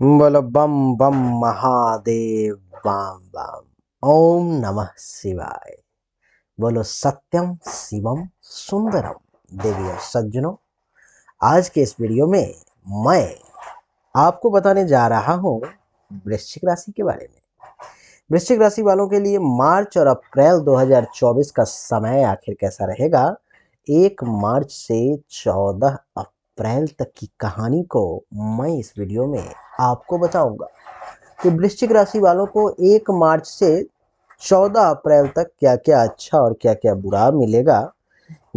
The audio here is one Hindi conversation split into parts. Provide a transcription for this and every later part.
बोलो बम बम महादेव बम बम। ओम नमः शिवाय। बोलो सत्यम शिवम सुंदरम। देवी और सज्जनों, आज के इस वीडियो में मैं आपको बताने जा रहा हूँ वृश्चिक राशि के बारे में। वृश्चिक राशि वालों के लिए मार्च और अप्रैल 2024 का समय आखिर कैसा रहेगा, 1 मार्च से 14 अप्रैल तक की कहानी को मैं इस वीडियो में आपको बताऊंगा कि वृश्चिक राशि वालों को 1 मार्च से 14 अप्रैल तक क्या क्या अच्छा और क्या क्या बुरा मिलेगा।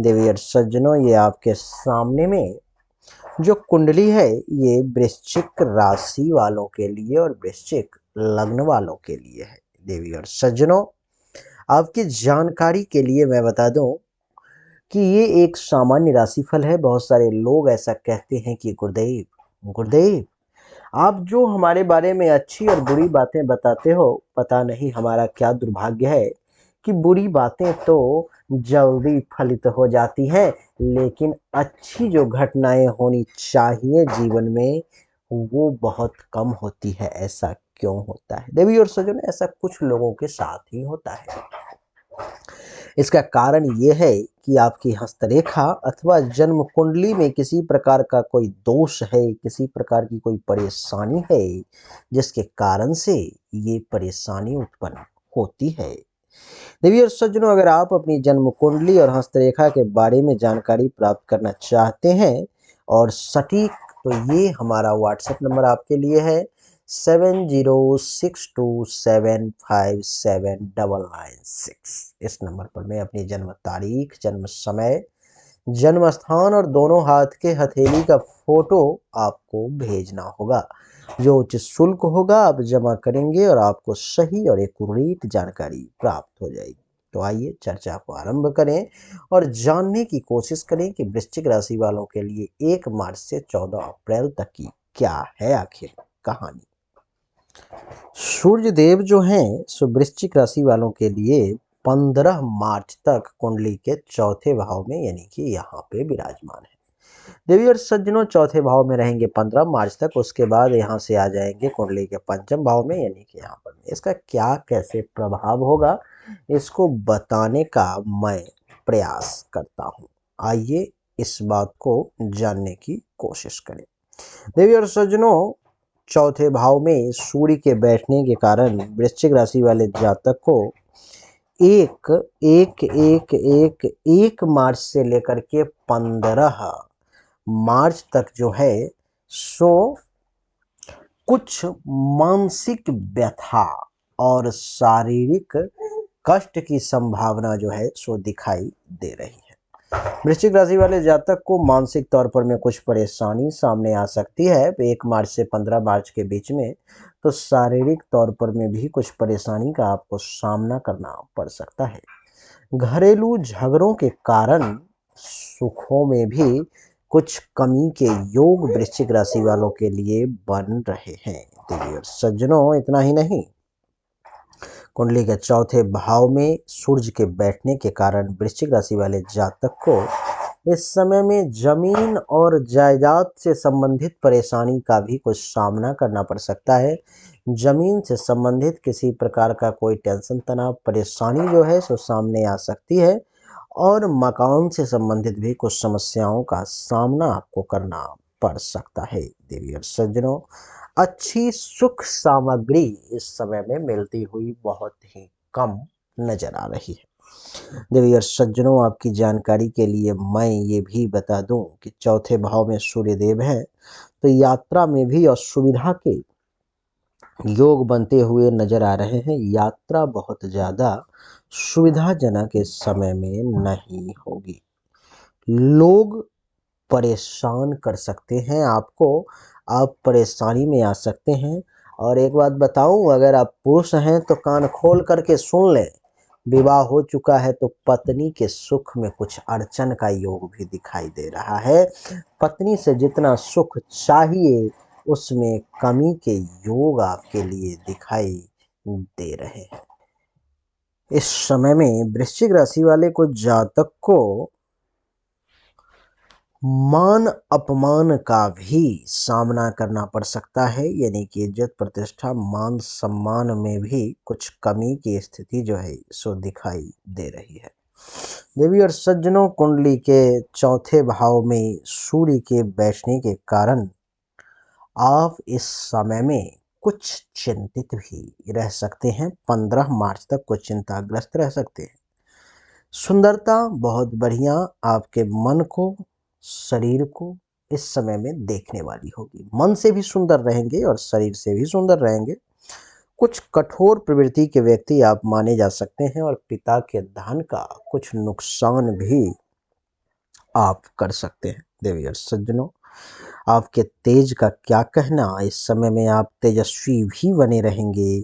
देवी और सज्जनों, ये आपके सामने में जो कुंडली है ये वृश्चिक राशि वालों के लिए और वृश्चिक लग्न वालों के लिए है। देवी और सज्जनों, आपकी जानकारी के लिए मैं बता दूं कि ये एक सामान्य राशिफल है। बहुत सारे लोग ऐसा कहते हैं कि गुरुदेव गुरुदेव, आप जो हमारे बारे में अच्छी और बुरी बातें बताते हो, पता नहीं हमारा क्या दुर्भाग्य है कि बुरी बातें तो जल्दी फलित हो जाती हैं, लेकिन अच्छी जो घटनाएं होनी चाहिए जीवन में वो बहुत कम होती है। ऐसा क्यों होता है देवी और सज्जन? ऐसा कुछ लोगों के साथ ही होता है। इसका कारण ये है कि आपकी हस्तरेखा अथवा जन्म कुंडली में किसी प्रकार का कोई दोष है, किसी प्रकार की कोई परेशानी है, जिसके कारण से ये परेशानी उत्पन्न होती है। देवी और सज्जनों, अगर आप अपनी जन्म कुंडली और हस्तरेखा के बारे में जानकारी प्राप्त करना चाहते हैं और सटीक, तो ये हमारा व्हाट्सएप नंबर आपके लिए है 7062757996। इस नंबर पर मैं अपनी जन्म तारीख, जन्म समय, जन्म स्थान और दोनों हाथ के हथेली का फोटो आपको भेजना होगा। जो उचित शुल्क होगा आप जमा करेंगे और आपको सही और एकत्रित जानकारी प्राप्त हो जाएगी। तो आइए चर्चा को आरंभ करें और जानने की कोशिश करें कि वृश्चिक राशि वालों के लिए 1 मार्च से 14 अप्रैल तक की क्या है आखिर कहानी। सूर्य देव जो हैं सो वृश्चिक राशि वालों के लिए 15 मार्च तक कुंडली के चौथे भाव में यानी कि यहाँ पे विराजमान है। देवी और सज्जनों, चौथे भाव में रहेंगे 15 मार्च तक। उसके बाद यहाँ से आ जाएंगे कुंडली के पंचम भाव में यानी कि यहाँ पर। इसका क्या कैसे प्रभाव होगा इसको बताने का मैं प्रयास करता हूँ। आइए इस बात को जानने की कोशिश करें। देवी और सज्जनों, चौथे भाव में सूर्य के बैठने के कारण वृश्चिक राशि वाले जातक को एक एक एक एक 1 मार्च से लेकर के 15 मार्च तक जो है सो कुछ मानसिक व्यथा और शारीरिक कष्ट की संभावना जो है सो दिखाई दे रही है। वृश्चिक राशि वाले जातक को मानसिक तौर पर में कुछ परेशानी सामने आ सकती है 1 मार्च से 15 मार्च के बीच में। तो शारीरिक तौर पर में भी कुछ परेशानी का आपको सामना करना पड़ सकता है। घरेलू झगड़ों के कारण सुखों में भी कुछ कमी के योग वृश्चिक राशि वालों के लिए बन रहे हैं। देवी और सज्जनों, इतना ही नहीं, कुंडली के चौथे भाव में सूर्य के बैठने के कारण वृश्चिक राशि वाले जातक को इस समय में जमीन और जायदाद से संबंधित परेशानी का भी कुछ सामना करना पड़ सकता है। जमीन से संबंधित किसी प्रकार का कोई टेंशन, तनाव, परेशानी जो है सो सामने आ सकती है और मकान से संबंधित भी कुछ समस्याओं का सामना आपको करना पड़ सकता है। देवी और सज्जनों, अच्छी सुख सामग्री इस समय में मिलती हुई बहुत ही कम नजर आ रही है। देवी और सज्जनों, आपकी जानकारी के लिए मैं ये भी बता दूं कि चौथे भाव में सूर्य देव है, तो यात्रा में भी असुविधा के योग बनते हुए नजर आ रहे हैं। यात्रा बहुत ज्यादा सुविधाजनक इस समय में नहीं होगी। लोग परेशान कर सकते हैं आपको, आप परेशानी में आ सकते हैं। और एक बात बताऊं, अगर आप पुरुष हैं तो कान खोल करके सुन लें, विवाह हो चुका है तो पत्नी के सुख में कुछ अड़चन का योग भी दिखाई दे रहा है। पत्नी से जितना सुख चाहिए उसमें कमी के योग आपके लिए दिखाई दे रहे हैं। इस समय में वृश्चिक राशि वाले को जातक को मान अपमान का भी सामना करना पड़ सकता है, यानी कि इज्जत प्रतिष्ठा मान सम्मान में भी कुछ कमी की स्थिति जो है सो दिखाई दे रही है। देवी और सज्जनों, कुंडली के चौथे भाव में सूर्य के बैठने के कारण आप इस समय में कुछ चिंतित भी रह सकते हैं। 15 मार्च तक कुछ चिंताग्रस्त रह सकते हैं। सुंदरता बहुत बढ़िया आपके मन को, शरीर को इस समय में देखने वाली होगी। मन से भी सुंदर रहेंगे और शरीर से भी सुंदर रहेंगे। कुछ कठोर प्रवृत्ति के व्यक्ति आप माने जा सकते हैं और पिता के धन का कुछ नुकसान भी आप कर सकते हैं। देवी और सज्जनों, आपके तेज का क्या कहना, इस समय में आप तेजस्वी भी बने रहेंगे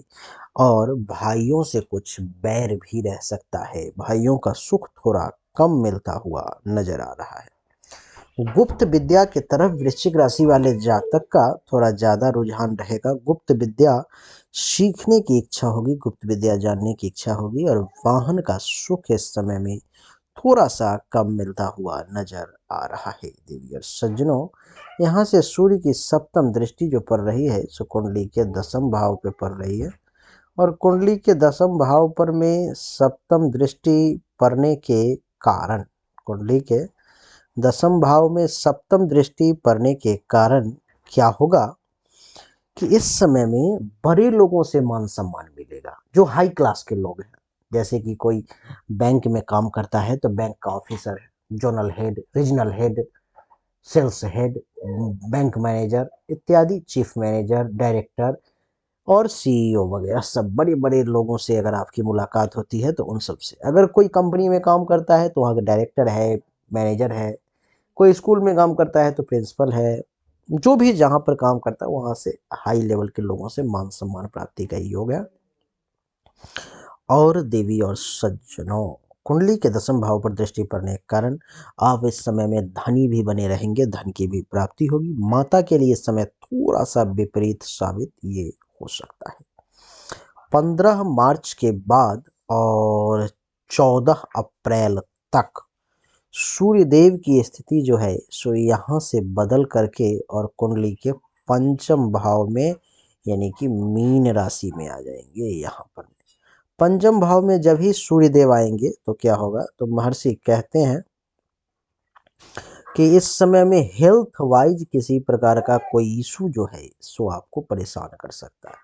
और भाइयों से कुछ बैर भी रह सकता है। भाइयों का सुख थोड़ा कम मिलता हुआ नजर आ रहा है। गुप्त विद्या की तरफ वृश्चिक राशि वाले जातक का थोड़ा ज़्यादा रुझान रहेगा। गुप्त विद्या सीखने की इच्छा होगी, गुप्त विद्या जानने की इच्छा होगी और वाहन का सुख इस समय में थोड़ा सा कम मिलता हुआ नजर आ रहा है। देवी और सज्जनों, यहाँ से सूर्य की सप्तम दृष्टि जो पड़ रही है सो कुंडली के दसम भाव पे पड़ रही है और कुंडली के दसम भाव पर में सप्तम दृष्टि पड़ने के कारण, कुंडली के दसम भाव में सप्तम दृष्टि पड़ने के कारण क्या होगा कि इस समय में बड़े लोगों से मान सम्मान मिलेगा, जो हाई क्लास के लोग हैं। जैसे कि कोई बैंक में काम करता है तो बैंक का ऑफिसर है, zonal head, regional head, sales head, bank manager इत्यादि, चीफ मैनेजर, डायरेक्टर और सीईओ वगैरह सब बड़े बड़े लोगों से अगर आपकी मुलाकात होती है तो उन सब से। अगर कोई कंपनी में काम करता है तो वहाँ का डायरेक्टर है, मैनेजर है। कोई स्कूल में काम करता है तो प्रिंसिपल है। जो भी जहाँ पर काम करता है वहाँ से हाई लेवल के लोगों से मान सम्मान प्राप्ति का योग है। और देवी और सज्जनों, कुंडली के दसम भाव पर दृष्टि पड़ने के कारण आप इस समय में धनी भी बने रहेंगे, धन की भी प्राप्ति होगी। माता के लिए इस समय थोड़ा सा विपरीत साबित ये हो सकता है। 15 मार्च के बाद और 14 अप्रैल तक सूर्य देव की स्थिति जो है सो यहाँ से बदल करके और कुंडली के पंचम भाव में यानी कि मीन राशि में आ जाएंगे। यहाँ पर पंचम भाव में जब ही सूर्य देव आएंगे तो क्या होगा, तो महर्षि कहते हैं कि इस समय में हेल्थ वाइज किसी प्रकार का कोई इशू जो है सो आपको परेशान कर सकता है।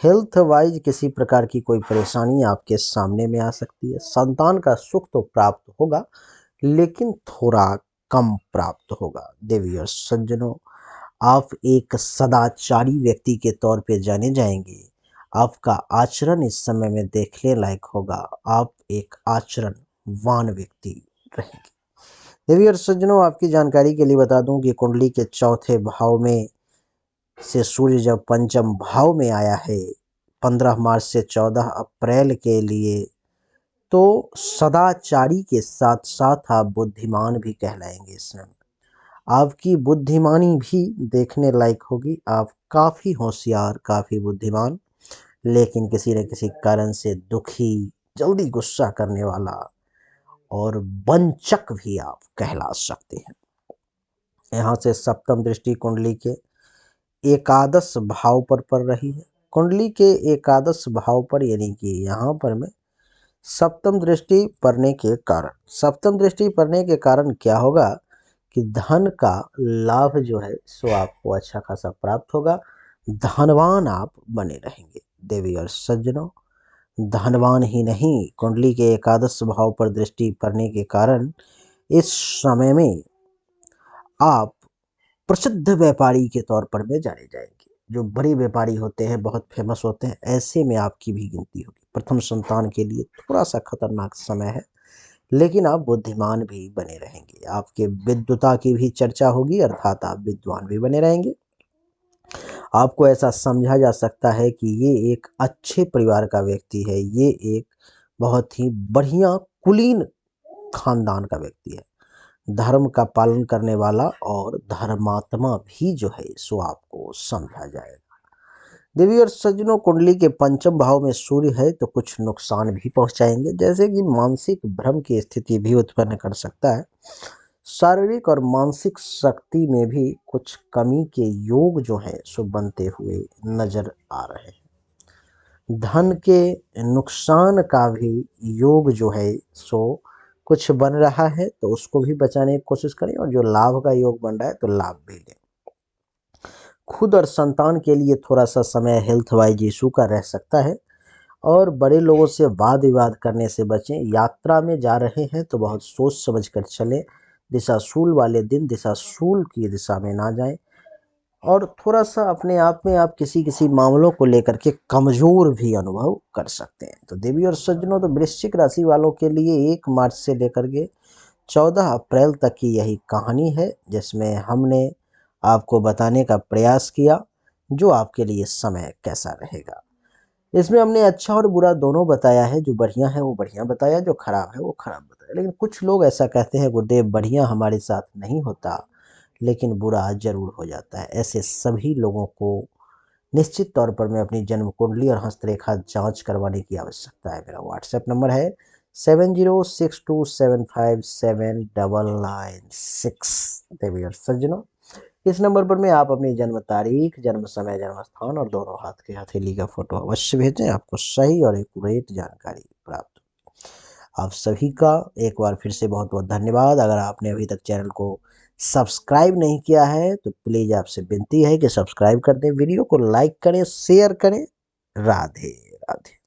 हेल्थ वाइज किसी प्रकार की कोई परेशानी आपके सामने में आ सकती है। संतान का सुख तो प्राप्त होगा लेकिन थोड़ा कम प्राप्त होगा। देवी और सज्जनों, आप एक सदाचारी व्यक्ति के तौर पे जाने जाएंगे। आपका आचरण इस समय में देखने लायक होगा। आप एक आचरणवान व्यक्ति रहेंगे। देवी और सज्जनों, आपकी जानकारी के लिए बता दूं कि कुंडली के चौथे भाव में से सूर्य जब पंचम भाव में आया है 15 मार्च से 14 अप्रैल के लिए, तो सदाचारी के साथ साथ आप बुद्धिमान भी कहलाएंगे। इस समय आपकी बुद्धिमानी भी देखने लायक होगी। आप काफ़ी होशियार, काफ़ी बुद्धिमान, लेकिन किसी न किसी कारण से दुखी, जल्दी गुस्सा करने वाला और वंचक भी आप कहला सकते हैं। यहाँ से सप्तम दृष्टि कुंडली के एकादश भाव पर पड़ रही है। कुंडली के एकादश भाव पर यानी कि यहाँ पर में सप्तम दृष्टि पड़ने के कारण, सप्तम दृष्टि पड़ने के कारण क्या होगा कि धन का लाभ जो है सो आपको अच्छा खासा प्राप्त होगा। धनवान आप बने रहेंगे। देवी और सज्जनों, धनवान ही नहीं, कुंडली के एकादश भाव पर दृष्टि पड़ने के कारण इस समय में आप प्रसिद्ध व्यापारी के तौर पर में जाने जाएंगे। जो बड़े व्यापारी होते हैं, बहुत फेमस होते हैं, ऐसे में आपकी भी गिनती होगी। प्रथम संतान के लिए थोड़ा सा खतरनाक समय है, लेकिन आप बुद्धिमान भी बने रहेंगे। आपके विद्वता की भी चर्चा होगी, अर्थात आप विद्वान भी बने रहेंगे। आपको ऐसा समझा जा सकता है कि ये एक अच्छे परिवार का व्यक्ति है, ये एक बहुत ही बढ़िया कुलीन खानदान का व्यक्ति है, धर्म का पालन करने वाला और धर्मात्मा भी जो है सो आपको समझा जाएगा। देवी और सज्जनों, कुंडली के पंचम भाव में सूर्य है तो कुछ नुकसान भी पहुंचाएंगे, जैसे कि मानसिक भ्रम की स्थिति भी उत्पन्न कर सकता है। शारीरिक और मानसिक शक्ति में भी कुछ कमी के योग जो हैं सो बनते हुए नजर आ रहे हैं। धन के नुकसान का भी योग जो है सो कुछ बन रहा है, तो उसको भी बचाने की कोशिश करें, और जो लाभ का योग बन रहा है तो लाभ भी लें। खुद और संतान के लिए थोड़ा सा समय हेल्थ वाइज इशू का रह सकता है, और बड़े लोगों से वाद विवाद करने से बचें। यात्रा में जा रहे हैं तो बहुत सोच समझ कर चलें। दिशाशूल वाले दिन दिशाशूल की दिशा में ना जाएं, और थोड़ा सा अपने आप में आप किसी किसी मामलों को लेकर के कमजोर भी अनुभव कर सकते हैं। तो देवी और सज्जनों, तो वृश्चिक राशि वालों के लिए 1 मार्च से लेकर के 14 अप्रैल तक की यही कहानी है, जिसमें हमने आपको बताने का प्रयास किया जो आपके लिए समय कैसा रहेगा। इसमें हमने अच्छा और बुरा दोनों बताया है। जो बढ़िया है वो बढ़िया बताया, जो खराब है वो खराब बताया। लेकिन कुछ लोग ऐसा कहते हैं, गुरुदेव बढ़िया हमारे साथ नहीं होता लेकिन बुरा जरूर हो जाता है। ऐसे सभी लोगों को निश्चित तौर पर मैं अपनी जन्म कुंडली और हस्तरेखा जांच करवाने की आवश्यकता है। मेरा व्हाट्सएप नंबर है 7062275996। देवी और सज्जनों, इस नंबर पर मैं आप अपनी जन्म तारीख, जन्म समय, जन्म स्थान और दोनों हाथ की हथेली का फोटो अवश्य भेजें। आपको सही और एक्यूरेट जानकारी प्राप्त हो। आप सभी का एक बार फिर से बहुत बहुत धन्यवाद। अगर आपने अभी तक चैनल को सब्सक्राइब नहीं किया है तो प्लीज़ आपसे विनती है कि सब्सक्राइब कर दें, वीडियो को लाइक करें, शेयर करें। राधे राधे।